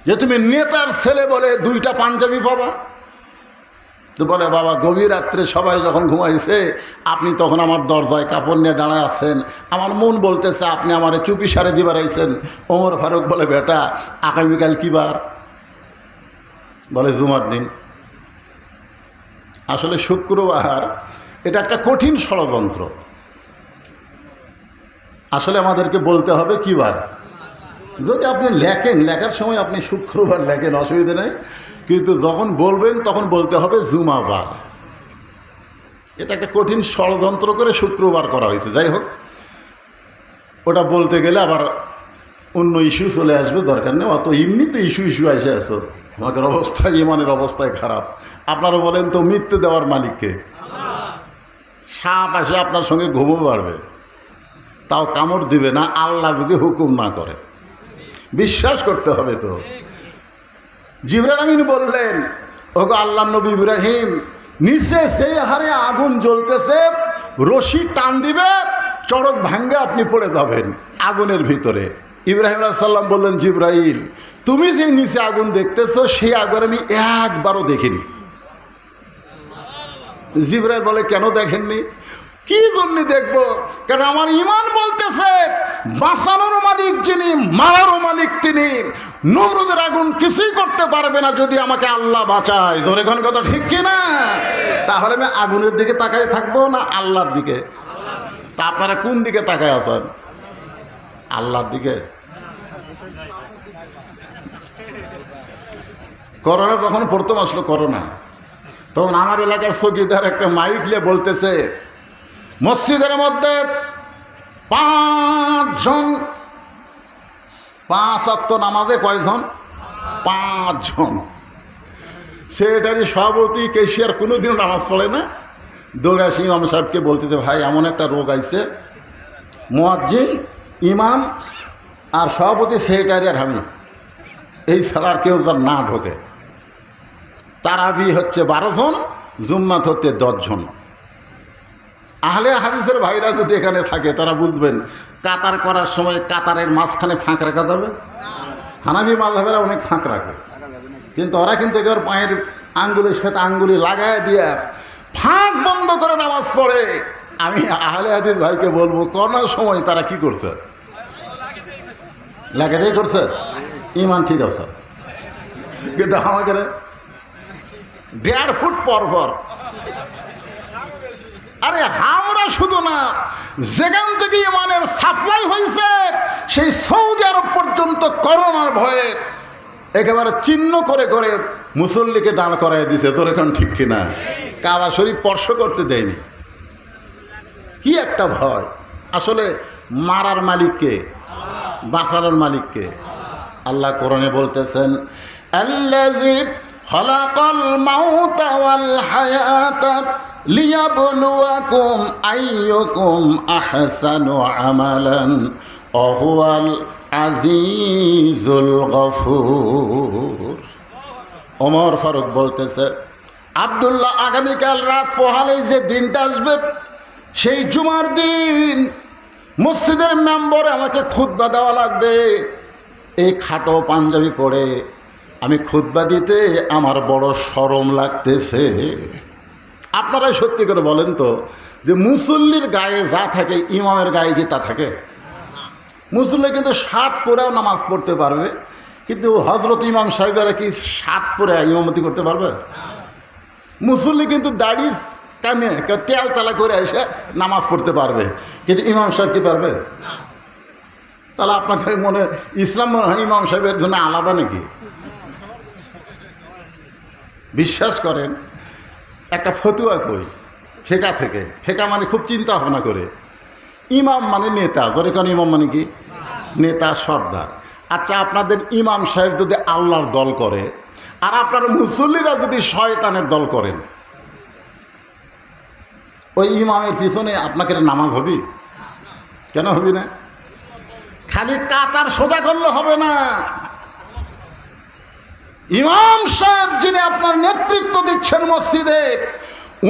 যে তুমি নেতার ছেলে বলে দুইটা পাঞ্জাবি পাবা? তো বলে বাবা, গভীর রাত্রে সবাই যখন ঘুমাইছে আপনি তখন আমার দরজায় কাপড় নিয়ে দাঁড়ায় আছেন, আমার মন বলতেছে আপনি আমার চুপি সারে দিবার আইছেন। ওমর ফারুক বলে বেটা, আগামীকাল কি বার? বলে জুমার দিন। আসলে শুক্রবার এটা একটা কঠিন ষড়যন্ত্র। আসলে আমাদেরকে বলতে হবে কি বার। যদি আপনি লেখেন, লেখার সময় আপনি শুক্রবার লেখেন, অসুবিধা নেই, কিন্তু যখন বলবেন তখন বলতে হবে জুমাবার। এটা একটা কঠিন ষড়যন্ত্র করে শুক্রবার করা হয়েছে। যাই হোক, ওটা বলতে গেলে আবার অন্য ইস্যু চলে আসবে, দরকার নেই অত। এমনি তো ইস্যু এসে আসো, আমাদের অবস্থা, ইমানের অবস্থায় খারাপ। আপনারা বলেন তো মৃত্যু দেওয়ার মালিককে? সাপ আসে আপনার সঙ্গে ঘুমো বাড়বে, তাও কামড় দিবে না আল্লাহ যদি হুকুম না করে। বিশ্বাস করতে হবে তো। জিবরাইল আমিন বললেন, ওগো আল্লাহর নবী ইব্রাহিম, নিচে সেই হারে আগুন জ্বলতেছে, রশি টান দিবে, চড়ক ভাঙ্গে আপনি পড়ে যাবেন আগুনের ভিতরে। ইব্রাহিম আলাইহিস সালাম বললেন, জিবরাইল, তুমি যে নিচে আগুন দেখতেছো সেই আগুন আমি একবারও দেখিনি। জিবরাইল বলে, কেন দেখেননি? কি জন্য দেখবো? কারণ আমার ইমান বলতেছে বাঁচানোর মালিক যিনি, মারারও মালিক তিনি। নমরুদের আগুন কিছুই করতে পারবে না যদি আমাকে আল্লাহ বাঁচায়। ধরে কোন কথা ঠিক কিনা? তাহলে আমি আগুনের দিকে তাকায় থাকবো না আল্লাহর দিকে? তা আপনারা কোন দিকে তাকায় আছেন? আল্লাহর দিকে। করোনা যখন প্রথম আসলো, করোনা, তখন আমার এলাকার চৌকিদার একটা মাইক নিয়ে বলতেছে, মসজিদের মধ্যে 5 জন, 5 ওয়াক্ত নামাজে কয়জন? 5 জন। সেটারই সভাপতি কেশিয়ার কোনোদিনও নামাজ পড়ে না, দৌড়ে আসি ইমাম সাহেবকে বলতেছে, ভাই এমন একটা রোগ আইছে, মুয়াজ্জিন, ইমাম আর সভাপতি, সেক্রেটারি আর আমি, এই ছাড়া আর কেউ যেন না ঢোকে। তারাবি হচ্ছে 12 জন, জুম্মাত হচ্ছে 10 জন। আহলে হাদিসের ভাইরা যদি এখানে থাকে তারা বুঝবেন, কাতার করার সময় কাতারের মাঝখানে ফাঁক রাখা যাবে? হানাফি মাযহাবেরা অনেক ফাঁক রাখে, কিন্তু ওরা কিন্তু একেবারে পায়ের আঙ্গুলের সাথে আঙ্গুলি লাগায় দিয়ে ফাঁক বন্ধ করে নামাজ পড়ে। আমি আহলে হাদিস ভাইকে বলবো, করোনার সময় তারা কি করছে? লাগাতেই করছে, ইমান ঠিক আছে, কিন্তু আমাদের 1.5 ফুট পর পর। আরে আমরা শুধু না, যেখান থেকে ইমানের সাপ্লাই হয়েছে সেই সৌদি আরব পর্যন্ত করোনার ভয়ে একেবারে চিহ্ন করে করে মুসল্লিকে দাঁড় করাই দিছে। তোর এখন ঠিক কিনা? কাবা শরীফ স্পর্শ করতে দেয়নি। কি একটা ভয়! আসলে মারার মালিককে, বাঁচানোর মালিককে। আল্লাহ কোরআনে বলতেছেন, আল্লাযী খালাকাল মাউতা ওয়াল হায়াতা লিয়াবলুয়াকুম আইয়ুকুম আহসানু আমালান ওয়া হুয়াল আজিজুল গফুর। ওমর ফারুক বলতেছে, আব্দুল্লাহ, আগামীকাল রাত পোহালেই যে দিনটা আসবে, সেই জুমার দিন মসজিদের মেম্বরে আমাকে খুতবা দেওয়া লাগবে। এই খাটো পাঞ্জাবি পরে আমি খুতবা দিতে আমার বড় শরম লাগতেছে। আপনারাই সত্যি করে বলেন তো, যে মুসল্লির গায়ে যা থাকে ইমামের গায়ে কি তা থাকে? মুসল্লি কিন্তু শার্ট পরেও নামাজ পড়তে পারবে, কিন্তু হজরত ইমাম সাহেবেরা কি শার্ট পরে ইমামতি করতে পারবে? মুসল্লি কিন্তু দাড়ি কামে তেল তালা করে এসে নামাজ পড়তে পারবে, কিন্তু ইমাম সাহেব কি পারবে? তাহলে আপনাদের মনে ইসলাম ইমাম সাহেবের জন্য আলাদা নাকি? বিশ্বাস করেন, একটা ফতুয়া কই ফেকা থেকে, ফেকা মানে খুব চিন্তা ভাবনা করে, ইমাম মানে নেতা, ধরে কারণ ইমাম মানে কি? নেতা, সর্দার। আচ্ছা, আপনাদের ইমাম সাহেব যদি আল্লাহর দল করে আর আপনার মুসল্লিরা যদি শয়তানের দল করেন, ওই ইমামের পিছনে আপনাকে নামাজ হবে? কেন হবে না? খালি কাতার সোজা করলে হবে না। ইমাম সাহেব যিনি আপনার নেতৃত্ব দিচ্ছেন মসজিদে,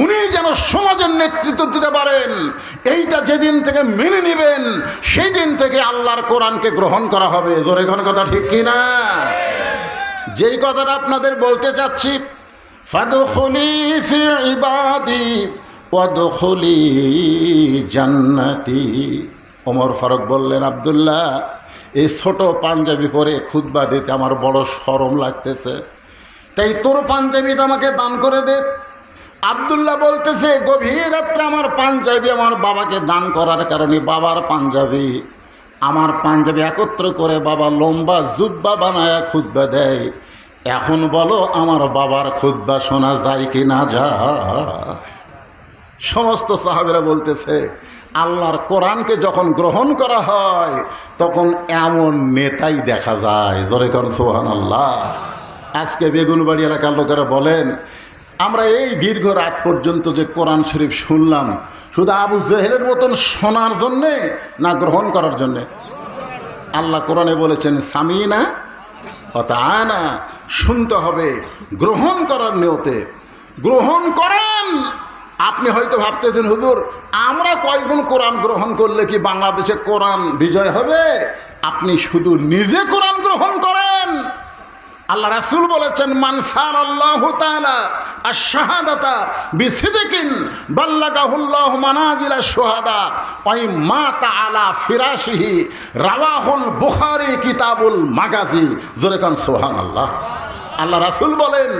উনি যেন সমাজের নেতৃত্ব দিতে পারেন, এইটা যেদিন থেকে মেনে নেবেন সেই দিন থেকে আল্লাহর কোরআনকে গ্রহণ করা হবে। জোরে কোন কথা ঠিক কিনা? যেই কথাটা আপনাদের বলতে চাচ্ছি, ফাদখুলি ফি ইবাদি ওয়াদখুলি জান্নাতি। ওমর ফারুক বললেন, আব্দুল্লাহ, এই ছোট পাঞ্জাবি পরে খুতবা দিতে আমার বড় শরম লাগতেছে, তাই তোর পাঞ্জাবিটা আমাকে দান করে দে। আব্দুল্লাহ বলতেছে, গভীর রাত্রে আমার পাঞ্জাবি আমার বাবাকে দান করার কারণে বাবার পাঞ্জাবি আমার পাঞ্জাবি একত্র করে বাবা লম্বা জুব্বা বানায়া খুতবা দেয়। এখন বলো আমার বাবার খুতবা শোনা যায় কি না যায়? সমস্ত সাহাবেরা বলতেছে, আল্লাহর কোরআনকে যখন গ্রহণ করা হয় তখন এমন নেতাই দেখা যায়। ধরে করেন সুবহানাল্লাহ। আজকে বেগুনবাড়ি এলাকার লোকেরা বলেন, আমরা এই দীর্ঘ রাত পর্যন্ত যে কোরআন শরীফ শুনলাম, শুধু আবু জেহেলের মতন শোনার জন্যে না গ্রহণ করার জন্যে? আল্লাহ কোরআনে বলেছেন, সামিনা ওয়াতাআনা, শুনতে হবে গ্রহণ করার নিয়তে। গ্রহণ করেন। আপনি হয়তো ভাবতেছেন, হুজুর আমরা কয়েকজন কোরআন গ্রহণ করলে কি বাংলাদেশে কোরআন বিজয় হবে? আপনি শুধু নিজে কোরআন গ্রহণ করেন। আল্লাহ রাসূল বলেছেন, মান সারাল্লাহু তাআলা আশ-শাহাদাতা বিসিদকিন বাল্লাগাহুল্লাহু মানাজিলা শুহাদা ওয়া মাতা আলা ফিরাশিহি, রাওয়াহুল বুখারী কিতাবুল মাগাজি। জোরে কান সুবহানাল্লাহ। আল্লাহ রাসূল বলেন,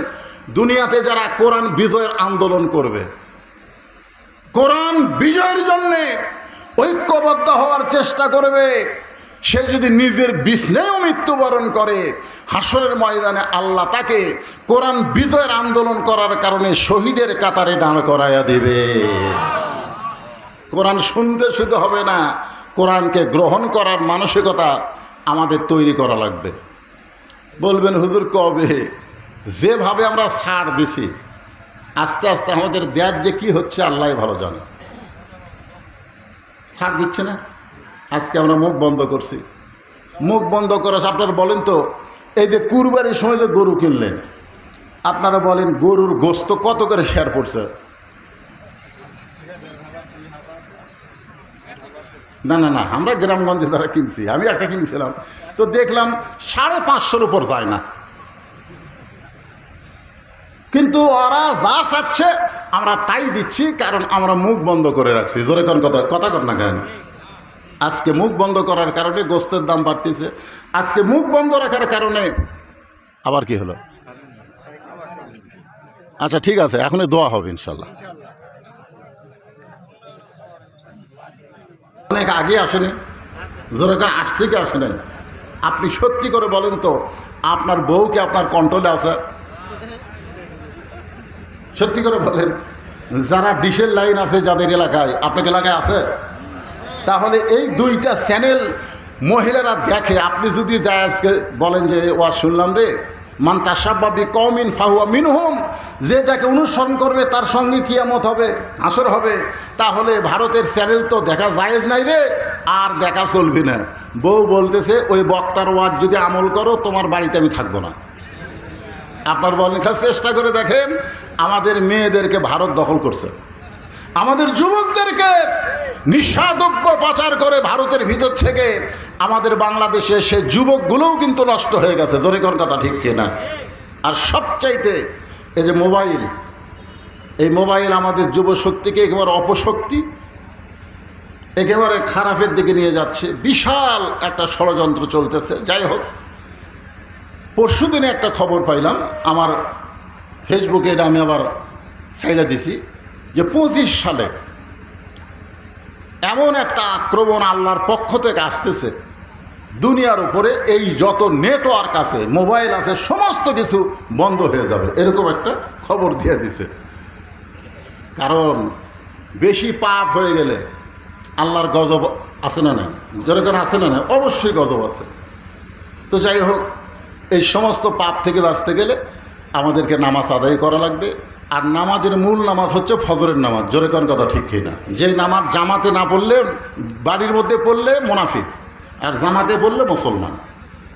দুনিয়াতে যারা কোরআন বিজয়ের আন্দোলন করবে, কোরআন বিজয়ের জন্য ঐক্যবদ্ধ হওয়ার চেষ্টা করবে, সে যদি নিজের বিছনায়ও মৃত্যুবরণ করে, হাসরের ময়দানে আল্লাহ তাকে কোরআন বিজয়ের আন্দোলন করার কারণে শহীদের কাতারে দাঁড় করাইয়া দিবে। কোরআন শুনতে শুধু হবে না, কোরআনকে গ্রহণ করার মানসিকতা আমাদের তৈরি করা লাগবে। বলবেন, হুজুর কবে? যেভাবে আমরা ছাড় দিছি, আস্তে আস্তে আমাদের দেশ যে কী হচ্ছে আল্লাহ ভালো জানে। ছাড় দিচ্ছে না। আজকে আমরা মুখ বন্ধ করছি। মুখ বন্ধ করা, আপনারা বলেন তো, এই যে কুরবানির সময় যে গরু কিনলেন, আপনারা বলেন গরুর গোশত কত করে শেয়ার পড়ছে? না না না, আমরা গ্রামগঞ্জে যারা কিনছি, আমি একটা কিনছিলাম, তো দেখলাম 550-র উপর যায় না। কিন্তু ওরা যা চাচ্ছে আমরা তাই দিচ্ছি, কারণ আমরা মুখ বন্ধ করে রাখছি। জোরে কোন কথা কর না কেন? আজকে মুখ বন্ধ করার কারণে গোশতের দাম বাড়তেছে। আজকে মুখ বন্ধ রাখার কারণে আবার কি হলো? আচ্ছা ঠিক আছে, এখনই দোয়া হবে ইনশাল্লাহ। অনেক আগে আসেনি, জোরে কোন আসছে কি আসে নাই? আপনি সত্যি করে বলেন তো, আপনার বউ কি আপনার কন্ট্রোলে আছে? সত্যি করে বলেন। যারা ডিশের লাইন আছে যাদের এলাকায়, আপনার এলাকায় আছে? তাহলে এই দুইটা চ্যানেল মহিলারা দেখে। আপনি যদি যায় আজকে বলেন যে ওয়া শুনলাম রে, মান তাশাব্বা বিকওমিন ফাহুয়া মিনহুম, যে যাকে অনুসরণ করবে তার সঙ্গে কিয়ামত হবে, হাসর হবে। তাহলে ভারতের চ্যানেল তো দেখা জায়েজ নাই রে, আর দেখা চলবে না। বউ বলতেছে, ওই বক্তার ওয়াজ যদি আমল করো তোমার বাড়িতে আমি থাকবো না। আপনার বলেন, চেষ্টা করে দেখেন, আমাদের মেয়েদেরকে ভারত দখল করছে, আমাদের যুবকদেরকে নিঃসাদ্রব্য পাচার করে ভারতের ভিতর থেকে আমাদের বাংলাদেশে সে যুবকগুলোও কিন্তু নষ্ট হয়ে গেছে। জোরে কোন কথা ঠিক কিনা? আর সবচাইতে এই যে মোবাইল, এই মোবাইল আমাদের যুবশক্তিকে একেবারে অপশক্তি, একেবারে খারাপের দিকে নিয়ে যাচ্ছে, বিশাল একটা ষড়যন্ত্র চলতেছে। যাই হোক, পরশুদিনে একটা খবর পাইলাম, আমার ফেসবুকে এটা আমি আবার ছাইড়া দিছি, যে 25 সালে এমন একটা আক্রমণ আল্লাহর পক্ষ থেকে আসতেছে দুনিয়ার উপরে, এই যত নেটওয়ার্ক আছে, মোবাইল আছে, সমস্ত কিছু বন্ধ হয়ে যাবে, এরকম একটা খবর দিয়ে দিছে। কারণ বেশি পাপ হয়ে গেলে আল্লাহর গজব আছে না নাই? যেরকম আছে না নাই? অবশ্যই গজব আছে। তো যাই হোক, এই সমস্ত পাপ থেকে বাঁচতে গেলে আমাদেরকে নামাজ আদায় করা লাগবে। আর নামাজের মূল নামাজ হচ্ছে ফজরের নামাজ। জোরে কোন কথা ঠিক কি না? যে নামাজ জামাতে না পড়লে, বাড়ির মধ্যে পড়লে মুনাফিক, আর জামাতে পড়লে মুসলমান।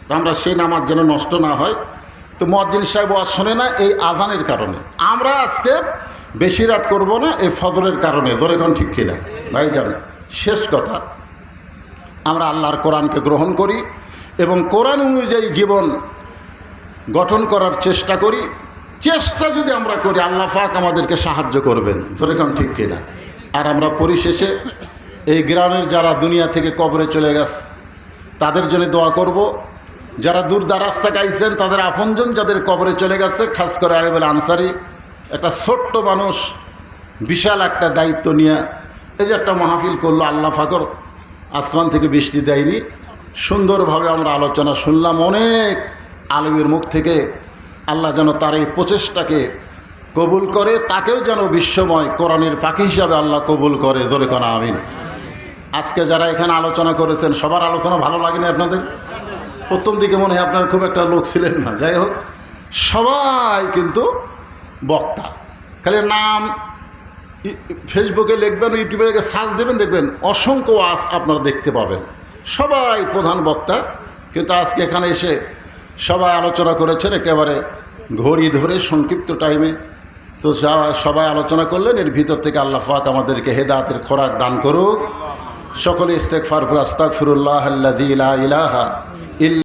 তো আমরা সেই নামাজ যেন নষ্ট না হয়। তো মুয়াজ্জিন সাহেব ওয়াজ শোনে না এই আজানের কারণে। আমরা আজকে বেশি রাত করব না এই ফজরের কারণে। জোরে কোন ঠিক কি না? ভাই জানেন, শেষ কথা, আমরা আল্লাহর কোরআনকে গ্রহণ করি এবং কোরআন অনুযায়ী জীবন গঠন করার চেষ্টা করি। চেষ্টা যদি আমরা করি, আল্লাহ পাক আমাদেরকে সাহায্য করবেন। যেরকম ঠিক কিনা? আর আমরা পরিশেষে এই গ্রামের যারা দুনিয়া থেকে কবরে চলে গেছে তাদের জন্য দোয়া করব। যারা দূর দারাজ থেকে আইছেন, তাদের আপনজন যাদের কবরে চলে গেছে, খাস করে আইয়ুব আল আনসারী, একটা ছোট্ট মানুষ বিশাল একটা দায়িত্ব নিয়ে এই যে একটা মাহফিল করলো, আল্লাহ পাকর আসমান থেকে বৃষ্টি দেয়নি, সুন্দরভাবে আমরা আলোচনা শুনলাম অনেক আলেমের মুখ থেকে। আল্লাহ যেন তার এই প্রচেষ্টাকে কবুল করে, তাকেও যেন বিশ্বময় কোরআনের পাখি হিসাবে আল্লাহ কবুল করে। জোরে কোন আমিন। আজকে যারা এখানে আলোচনা করেছেন, সবার আলোচনা ভালো লাগেনি আপনাদের? প্রথম দিকে মনে হয় আপনার খুব একটা লোক ছিলেন না। যাই হোক, সবাই কিন্তু বক্তা। খালি নাম ফেসবুকে লিখবেন, ইউটিউবে সার্চ দেবেন, দেখবেন অসংখ্য ওয়াজ আপনারা দেখতে পাবেন। সবাই প্রধান বক্তা, কিন্তু আজকে এখানে এসে সবাই আলোচনা করেছেন একেবারে ঘড়ি ধরে সংক্ষিপ্ত টাইমে। তো সবাই আলোচনা করলেন, এর ভিতর থেকে আল্লাহ পাক আমাদেরকে হেদায়েতের খোরাক দান করুক। সকলে ইস্তেগফার, আস্তাগফিরুল্লাহ আল্লাযী লা ইলাহা ইল্লা